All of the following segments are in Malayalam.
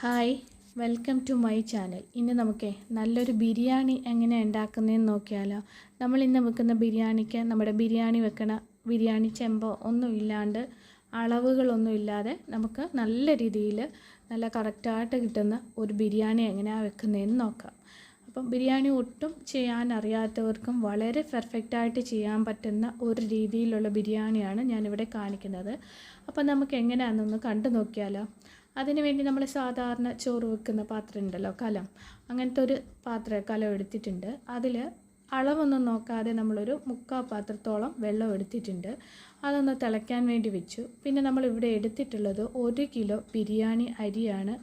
Hi, welcome to my channel. ഇന്ന് നമുക്ക് നല്ലൊരു ബിരിയാണി എങ്ങനെ ഉണ്ടാക്കുന്നതെന്ന് നോക്കിയാലോ. നമ്മൾ ഇന്ന് വെക്കുന്ന ബിരിയാണിക്ക് നമ്മുടെ ബിരിയാണി വെക്കണ ബിരിയാണി ചെമ്പോ ഒന്നും ഇല്ലാണ്ട്, അളവുകളൊന്നും ഇല്ലാതെ നമുക്ക് നല്ല രീതിയിൽ നല്ല കറക്റ്റായിട്ട് കിട്ടുന്ന ഒരു ബിരിയാണി എങ്ങനെയാണ് വെക്കുന്നതെന്ന് നോക്കാം. അപ്പം ബിരിയാണി ഒട്ടും ചെയ്യാൻ അറിയാത്തവർക്കും വളരെ പെർഫെക്റ്റായിട്ട് ചെയ്യാൻ പറ്റുന്ന ഒരു രീതിയിലുള്ള ബിരിയാണിയാണ് ഞാനിവിടെ കാണിക്കുന്നത്. അപ്പം നമുക്ക് എങ്ങനെയാണെന്നൊന്ന് കണ്ടു നോക്കിയാലോ. അതിനുവേണ്ടി നമ്മൾ സാധാരണ ചോറ് വെക്കുന്ന പാത്രം ഉണ്ടല്ലോ, കലം, അങ്ങനത്തെ ഒരു കലം എടുത്തിട്ടുണ്ട്. അതിൽ അളവൊന്നും നോക്കാതെ നമ്മളൊരു 3/4 പാത്രത്തോളം വെള്ളം എടുത്തിട്ടുണ്ട്. അതൊന്ന് തിളയ്ക്കാൻ വേണ്ടി വെച്ചു. പിന്നെ നമ്മളിവിടെ എടുത്തിട്ടുള്ളത് 1 കിലോ ബിരിയാണി അരിയാണ്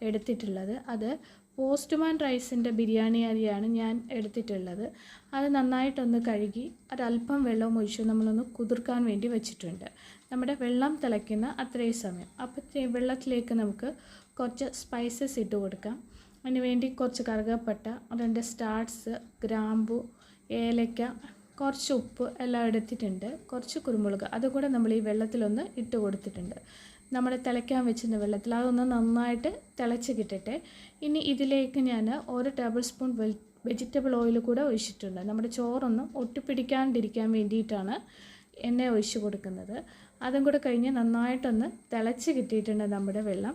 എടുത്തിട്ടുള്ളത്. അത് പോസ്റ്റ്മാൻ റൈസിൻ്റെ ബിരിയാണി അരിയാണ് ഞാൻ എടുത്തിട്ടുള്ളത്. അത് നന്നായിട്ടൊന്ന് കഴുകി ഒരല്പം വെള്ളം ഒഴിച്ച് നമ്മളൊന്ന് കുതിർക്കാൻ വേണ്ടി വെച്ചിട്ടുണ്ട്. നമ്മുടെ വെള്ളം തിളയ്ക്കുന്ന അത്രയും സമയം. അപ്പോൾ വെള്ളത്തിലേക്ക് നമുക്ക് കുറച്ച് സ്പൈസസ് ഇട്ട് കൊടുക്കാം. അതിന് വേണ്ടി കുറച്ച് കറുകപ്പട്ട, 2 സ്റ്റാർസ്, ഗ്രാമ്പു, ഏലക്ക, കുറച്ച് ഉപ്പ് എല്ലാം എടുത്തിട്ടുണ്ട്. കുറച്ച് കുരുമുളക് അതുകൂടെ നമ്മൾ ഈ വെള്ളത്തിലൊന്ന് ഇട്ട് കൊടുത്തിട്ടുണ്ട്. നമ്മൾ തിളയ്ക്കാൻ വെച്ചിരുന്ന വെള്ളത്തിൽ അതൊന്ന് നന്നായിട്ട് തിളച്ച് കിട്ടട്ടെ. ഇനി ഇതിലേക്ക് ഞാൻ 1 ടേബിൾ സ്പൂൺ വെജിറ്റബിൾ ഓയിൽ കൂടെ ഒഴിച്ചിട്ടുണ്ട്. നമ്മുടെ ചോറൊന്നും ഒട്ടിപ്പിടിക്കാണ്ടിരിക്കാൻ വേണ്ടിയിട്ടാണ് എണ്ണ ഒഴിച്ച് കൊടുക്കുന്നത്. അതും കൂടെ കഴിഞ്ഞ് നന്നായിട്ടൊന്ന് തിളച്ച് കിട്ടിയിട്ടുണ്ട് നമ്മുടെ വെള്ളം.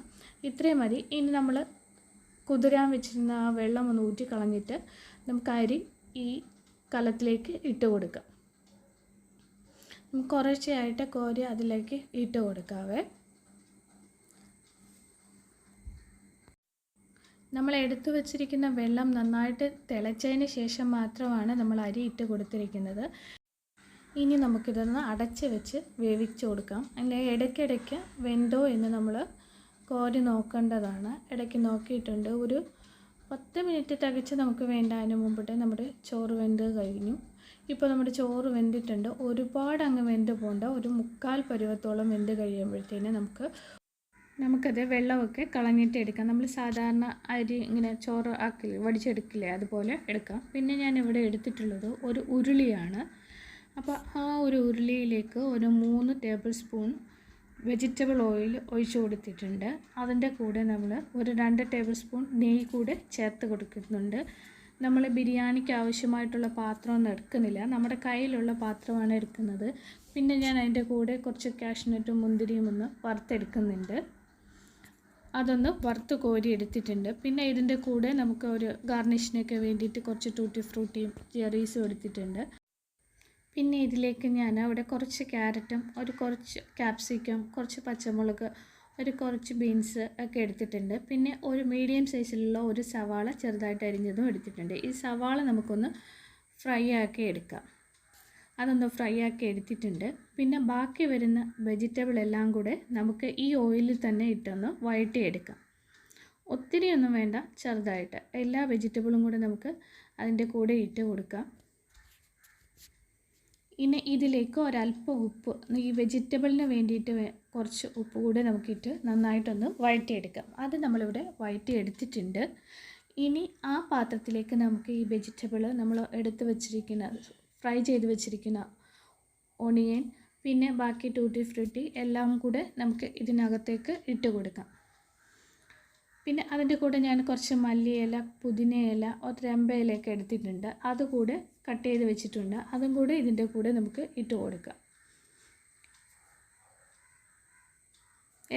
ഇത്രയും മതി. ഇനി നമ്മൾ കുതിരാൻ വെച്ചിരുന്ന ആ വെള്ളം ഒന്ന് ഊറ്റി കളഞ്ഞിട്ട് നമുക്ക് അരി ഈ കലത്തിലേക്ക് ഇട്ട് കൊടുക്കാം. നമുക്ക് കുറച്ചായിട്ട് കോരി അതിലേക്ക് ഇട്ട് കൊടുക്കാവേ. നമ്മൾ എടുത്തു വച്ചിരിക്കുന്ന വെള്ളം നന്നായിട്ട് തിളച്ചതിന് ശേഷം മാത്രമാണ് നമ്മൾ അരി ഇട്ട് കൊടുത്തിരിക്കുന്നത്. ഇനി നമുക്കിതൊന്ന് അടച്ച് വെച്ച് വേവിച്ച് കൊടുക്കാം. അതിൻ്റെ ഇടയ്ക്കിടയ്ക്ക് വെന്തോ എന്ന് നമ്മൾ കോരി നോക്കേണ്ടതാണ്. ഇടയ്ക്ക് നോക്കിയിട്ടുണ്ട്. ഒരു 10 മിനിറ്റ് തികച്ച് നമുക്ക് വേണ്ട. അതിന് മുമ്പിട്ട് നമ്മുടെ ചോറ് വെന്ത് കഴിഞ്ഞു. ഇപ്പോൾ നമ്മുടെ ചോറ് വെന്തിട്ടുണ്ട്. ഒരുപാട് അങ്ങ് വെന്ത് പോകണ്ട. ഒരു 3/4 പരുവത്തോളം വെന്ത് കഴിയുമ്പോഴത്തേന് നമുക്കത് വെള്ളമൊക്കെ കളഞ്ഞിട്ട് എടുക്കാം. നമ്മൾ സാധാരണ അരി ഇങ്ങനെ ചോറ് ആക്കില്ലേ, വടിച്ചെടുക്കില്ലേ, അതുപോലെ എടുക്കാം. പിന്നെ ഞാൻ ഇവിടെ എടുത്തിട്ടുള്ളത് ഒരു ഉരുളിയാണ്. അപ്പോൾ ആ ഒരു ഉരുളിയിലേക്ക് ഒരു 3 ടേബിൾ സ്പൂൺ വെജിറ്റബിൾ ഓയിൽ ഒഴിച്ച് കൊടുത്തിട്ടുണ്ട്. അതിൻ്റെ കൂടെ നമ്മൾ ഒരു 2 ടേബിൾ സ്പൂൺ നെയ്യ് കൂടെ ചേർത്ത് കൊടുക്കുന്നുണ്ട്. നമ്മൾ ബിരിയാണിക്ക് ആവശ്യമായിട്ടുള്ള പാത്രമൊന്നും എടുക്കുന്നില്ല, നമ്മുടെ കയ്യിലുള്ള പാത്രമാണ് എടുക്കുന്നത്. പിന്നെ ഞാൻ അതിൻ്റെ കൂടെ കുറച്ച് കാഷ്നട്ടും മുന്തിരിയും ഒന്ന് വറുത്തെടുക്കുന്നുണ്ട്. അതൊന്ന് വറുത്ത് കോരി എടുത്തിട്ടുണ്ട്. പിന്നെ ഇതിൻ്റെ കൂടെ നമുക്ക് ഒരു ഗാർണിഷിനൊക്കെ വേണ്ടിയിട്ട് കുറച്ച് ടൂട്ടി ഫ്രൂട്ടിയും ചെറീസും എടുത്തിട്ടുണ്ട്. പിന്നെ ഇതിലേക്ക് ഞാൻ അവിടെ കുറച്ച് ക്യാരറ്റും കുറച്ച് ക്യാപ്സിക്കം, കുറച്ച് പച്ചമുളക്, കുറച്ച് ബീൻസ് ഒക്കെ എടുത്തിട്ടുണ്ട്. പിന്നെ ഒരു മീഡിയം സൈസിലുള്ള ഒരു സവാള ചെറുതായിട്ട് അരിഞ്ഞതും എടുത്തിട്ടുണ്ട്. ഈ സവാള നമുക്കൊന്ന് ഫ്രൈ ആക്കി എടുക്കാം. അതൊന്ന് ഫ്രൈ ആക്കി എടുത്തിട്ടുണ്ട്. പിന്നെ ബാക്കി വരുന്ന വെജിറ്റബിൾ എല്ലാം കൂടെ നമുക്ക് ഈ ഓയിലിൽ തന്നെ ഇട്ടൊന്ന് വഴറ്റിയെടുക്കാം. ഒത്തിരിയൊന്നും വേണ്ട, ചെറുതായിട്ട് എല്ലാ വെജിറ്റബിളും കൂടെ നമുക്ക് അതിൻ്റെ കൂടെ ഇട്ട് കൊടുക്കാം. ഇനി ഇതിലേക്ക് ഒരല്പം ഉപ്പ്, ഈ വെജിറ്റബിളിന് വേണ്ടിയിട്ട് കുറച്ച് ഉപ്പ് കൂടെ നമുക്കിട്ട് നന്നായിട്ടൊന്ന് വഴറ്റിയെടുക്കാം. അത് നമ്മളിവിടെ വഴറ്റിയെടുത്തിട്ടുണ്ട്. ഇനി ആ പാത്രത്തിലേക്ക് നമുക്ക് ഈ വെജിറ്റബിൾ നമ്മൾ എടുത്ത് വെച്ചിരിക്കുന്ന ഫ്രൈ ചെയ്ത് വെച്ചിരിക്കുന്ന ഓണിയൻ, പിന്നെ ബാക്കി ടൂട്ടി ഫ്രൂട്ടി എല്ലാം കൂടെ നമുക്ക് ഇതിനകത്തേക്ക് ഇട്ട് കൊടുക്കാം. പിന്നെ അതിൻ്റെ കൂടെ ഞാൻ കുറച്ച് മല്ലിയില, പുതിനയില, ഒരു രമ്പയിലൊക്കെ എടുത്തിട്ടുണ്ട്. അതുകൂടെ കട്ട് ചെയ്ത് വെച്ചിട്ടുണ്ട്. അതും കൂടെ ഇതിൻ്റെ കൂടെ നമുക്ക് ഇട്ട് കൊടുക്കാം.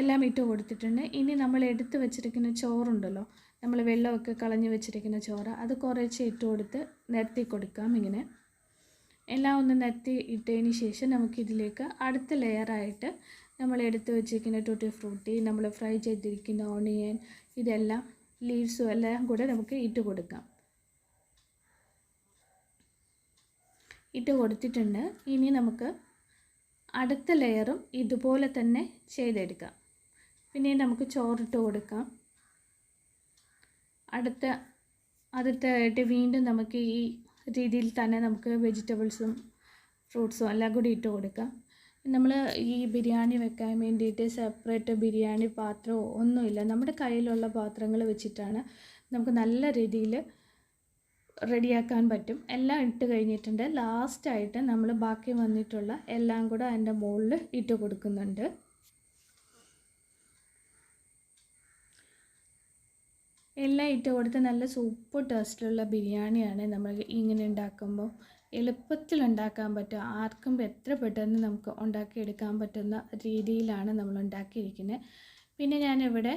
എല്ലാം ഇട്ട് കൊടുത്തിട്ടുണ്ട്. ഇനി നമ്മൾ എടുത്ത് വെച്ചിരിക്കുന്ന ചോറുണ്ടല്ലോ, നമ്മൾ വെള്ളമൊക്കെ കളഞ്ഞ് വെച്ചിരിക്കുന്ന ചോറ്, അത് കുറച്ച് ഇട്ട് കൊടുത്ത് നിരത്തി കൊടുക്കാം. ഇങ്ങനെ എല്ലാം ഒന്ന് നിരത്തി ഇട്ടതിന് ശേഷം നമുക്കിതിലേക്ക് അടുത്ത ലെയറായിട്ട് നമ്മൾ എടുത്ത് വെച്ചിരിക്കുന്ന ടൂട്ടി ഫ്രൂട്ടി, നമ്മൾ ഫ്രൈ ചെയ്തിരിക്കുന്ന ഓണിയൻ, ഇതെല്ലാം ലീവ്സും എല്ലാം കൂടെ നമുക്ക് ഇട്ട് കൊടുക്കാം. ഇട്ട് കൊടുത്തിട്ടുണ്ട്. ഇനി നമുക്ക് അടുത്ത ലെയറും ഇതുപോലെ തന്നെ ചെയ്തെടുക്കാം. പിന്നെ നമുക്ക് ചോറിട്ട് കൊടുക്കാം. അടുത്തായിട്ട് വീണ്ടും നമുക്ക് ഈ രീതിയിൽ തന്നെ നമുക്ക് വെജിറ്റബിൾസും ഫ്രൂട്ട്സും എല്ലാം കൂടി ഇട്ട് കൊടുക്കാം. നമ്മൾ ഈ ബിരിയാണി വെക്കാൻ വേണ്ടിയിട്ട് സെപ്പറേറ്റ് ബിരിയാണി പാത്രമോ ഒന്നുമില്ല, നമ്മുടെ കയ്യിലുള്ള പാത്രങ്ങൾ വെച്ചിട്ടാണ് നമുക്ക് നല്ല രീതിയിൽ റെഡിയാക്കാൻ പറ്റും. എല്ലാം ഇട്ട് കഴിഞ്ഞിട്ടുണ്ട്. ലാസ്റ്റായിട്ട് നമ്മൾ ബാക്കി വന്നിട്ടുള്ള എല്ലാം കൂടെ അതിൻ്റെ മുകളിൽ ഇട്ട് കൊടുക്കുന്നുണ്ട്. എല്ലാം ഇട്ട് കൊടുത്ത് നല്ല സൂപ്പർ ടേസ്റ്റിലുള്ള ബിരിയാണിയാണ് നമ്മൾ ഇങ്ങനെ ഉണ്ടാക്കുമ്പോൾ. എളുപ്പത്തിൽ ഉണ്ടാക്കാൻ പറ്റും, ആർക്കും എത്ര പെട്ടെന്ന് നമുക്ക് ഉണ്ടാക്കിയെടുക്കാൻ പറ്റുന്ന രീതിയിലാണ് നമ്മൾ ഉണ്ടാക്കിയിരിക്കുന്നത്. പിന്നെ ഞാനിവിടെ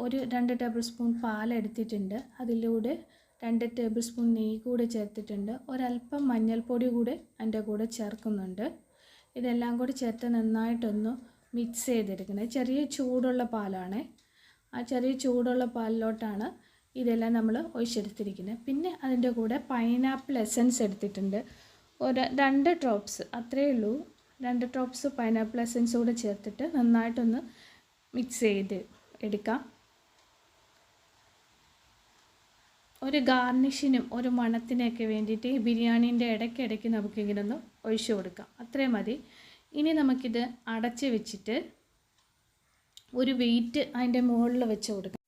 ഒരു 2 ടേബിൾ സ്പൂൺ പാലെടുത്തിട്ടുണ്ട്. അതിലൂടെ 2 ടേബിൾ സ്പൂൺ നെയ്യ് കൂടെ ചേർത്തിട്ടുണ്ട്. ഒരല്പം മഞ്ഞൾപ്പൊടി കൂടെ അതിൻ്റെ കൂടെ ചേർക്കുന്നുണ്ട്. ഇതെല്ലാം കൂടി ചേർത്ത് നന്നായിട്ടൊന്ന് മിക്സ് ചെയ്തെടുക്കുന്നത്. ചെറിയ ചൂടുള്ള പാലാണ്. ആ ചെറിയ ചൂടുള്ള പാലിലോട്ടാണ് ഇതെല്ലാം നമ്മൾ ഒഴിച്ചെടുത്തിരിക്കുന്നത്. പിന്നെ അതിൻ്റെ കൂടെ പൈനാപ്പിൾ എസൻസ് എടുത്തിട്ടുണ്ട്. ഒരു 2 ഡ്രോപ്സ്, അത്രയേ ഉള്ളൂ. 2 ഡ്രോപ്സ് പൈനാപ്പിൾ എസൻസ് കൂടെ ചേർത്തിട്ട് നന്നായിട്ടൊന്ന് മിക്സ് ചെയ്ത് എടുക്കാം. ഒരു ഗാർണിഷിനും ഒരു മണത്തിനൊക്കെ വേണ്ടിയിട്ട് ഈ ബിരിയാണീൻ്റെ ഇടയ്ക്കിടയ്ക്ക് നമുക്കിങ്ങനെ ഒന്ന് ഒഴിച്ചു കൊടുക്കാം. അത്രയും മതി. ഇനി നമുക്കിത് അടച്ച് വെച്ചിട്ട് ഒരു വെയിറ്റ് അതിൻ്റെ മുകളിൽ വെച്ച് കൊടുക്കാം.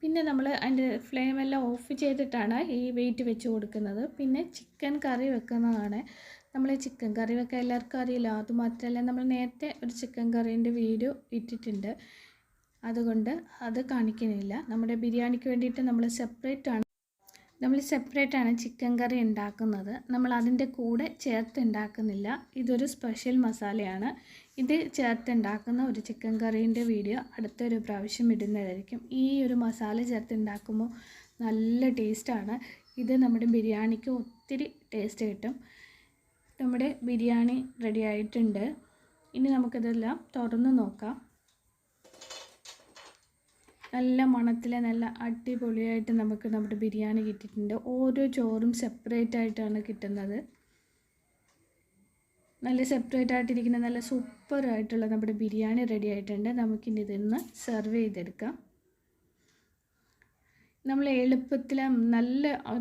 പിന്നെ നമ്മൾ അതിൻ്റെ ഫ്ലെയിമെല്ലാം ഓഫ് ചെയ്തിട്ടാണ് ഈ വെയിറ്റ് വെച്ച് കൊടുക്കുന്നത്. പിന്നെ ചിക്കൻ കറി വെക്കുന്നതാണ്. നമ്മൾ ചിക്കൻ കറി വെക്കാൻ എല്ലാവർക്കും അറിയില്ല. അതുമാത്രമല്ല, നമ്മൾ നേരത്തെ ഒരു ചിക്കൻ കറീൻ്റെ വീഡിയോ ഇട്ടിട്ടുണ്ട്, അതുകൊണ്ട് അത് കാണിക്കുന്നില്ല. നമ്മുടെ ബിരിയാണിക്ക് വേണ്ടിയിട്ട് നമ്മൾ സെപ്പറേറ്റാണ് ചിക്കൻ കറി ഉണ്ടാക്കുന്നത്. നമ്മൾ അതിൻ്റെ കൂടെ ചേർത്ത് ഉണ്ടാക്കുന്നില്ല. ഇതൊരു സ്പെഷ്യൽ മസാലയാണ്. ഇത് ചേർത്ത് ഉണ്ടാക്കുന്ന ഒരു ചിക്കൻ കറീൻ്റെ വീഡിയോ അടുത്തൊരു പ്രാവശ്യം ഇടുന്നതായിരിക്കും. ഈ ഒരു മസാല ചേർത്ത് ഉണ്ടാക്കുമ്പോൾ നല്ല ടേസ്റ്റാണ്. ഇത് നമ്മുടെ ബിരിയാണിക്ക് ഒത്തിരി ടേസ്റ്റ് കിട്ടും. നമ്മുടെ ബിരിയാണി റെഡി ആയിട്ടുണ്ട്. ഇനി നമുക്കിതെല്ലാം തുറന്ന് നോക്കാം. നല്ല മണത്തിൽ നല്ല അടിപൊളിയായിട്ട് നമുക്ക് നമ്മുടെ ബിരിയാണി കിട്ടിയിട്ടുണ്ട്. ഓരോ ചോറും സെപ്പറേറ്റ് ആയിട്ടാണ് കിട്ടുന്നത്. നല്ല സെപ്പറേറ്റ് ആയിട്ടിരിക്കുന്ന നല്ല സൂപ്പറായിട്ടുള്ള നമ്മുടെ ബിരിയാണി റെഡി ആയിട്ടുണ്ട്. നമുക്കിനി ഇതൊന്ന് സെർവ് ചെയ്തെടുക്കാം. നമ്മൾ എളുപ്പത്തിൽ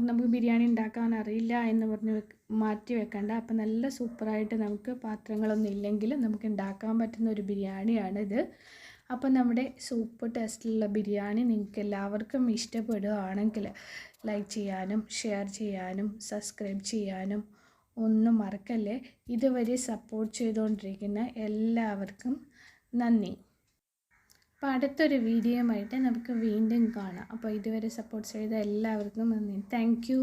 നമുക്ക് ബിരിയാണി ഉണ്ടാക്കാൻ അറിയില്ല എന്ന് പറഞ്ഞ് മാറ്റി വെക്കണ്ട. അപ്പം നല്ല സൂപ്പറായിട്ട് നമുക്ക് പാത്രങ്ങളൊന്നും ഇല്ലെങ്കിൽ നമുക്ക് ഉണ്ടാക്കാൻ പറ്റുന്ന ഒരു ബിരിയാണിയാണിത്. അപ്പോൾ നമ്മുടെ സൂപ്പർ ടേസ്റ്റിലുള്ള ബിരിയാണി നിങ്ങൾക്ക് എല്ലാവർക്കും ഇഷ്ടപ്പെടുകയാണെങ്കിൽ ലൈക്ക് ചെയ്യാനും ഷെയർ ചെയ്യാനും സബ്സ്ക്രൈബ് ചെയ്യാനും ഒന്നും മറക്കല്ലേ. ഇതുവരെ സപ്പോർട്ട് ചെയ്തുകൊണ്ടിരിക്കുന്ന എല്ലാവർക്കും നന്ദി. അപ്പോൾ അടുത്തൊരു വീഡിയോയുമായിട്ട് നമുക്ക് വീണ്ടും കാണാം. അപ്പോൾ ഇതുവരെ സപ്പോർട്ട് ചെയ്ത എല്ലാവർക്കും നന്ദി. Thank you.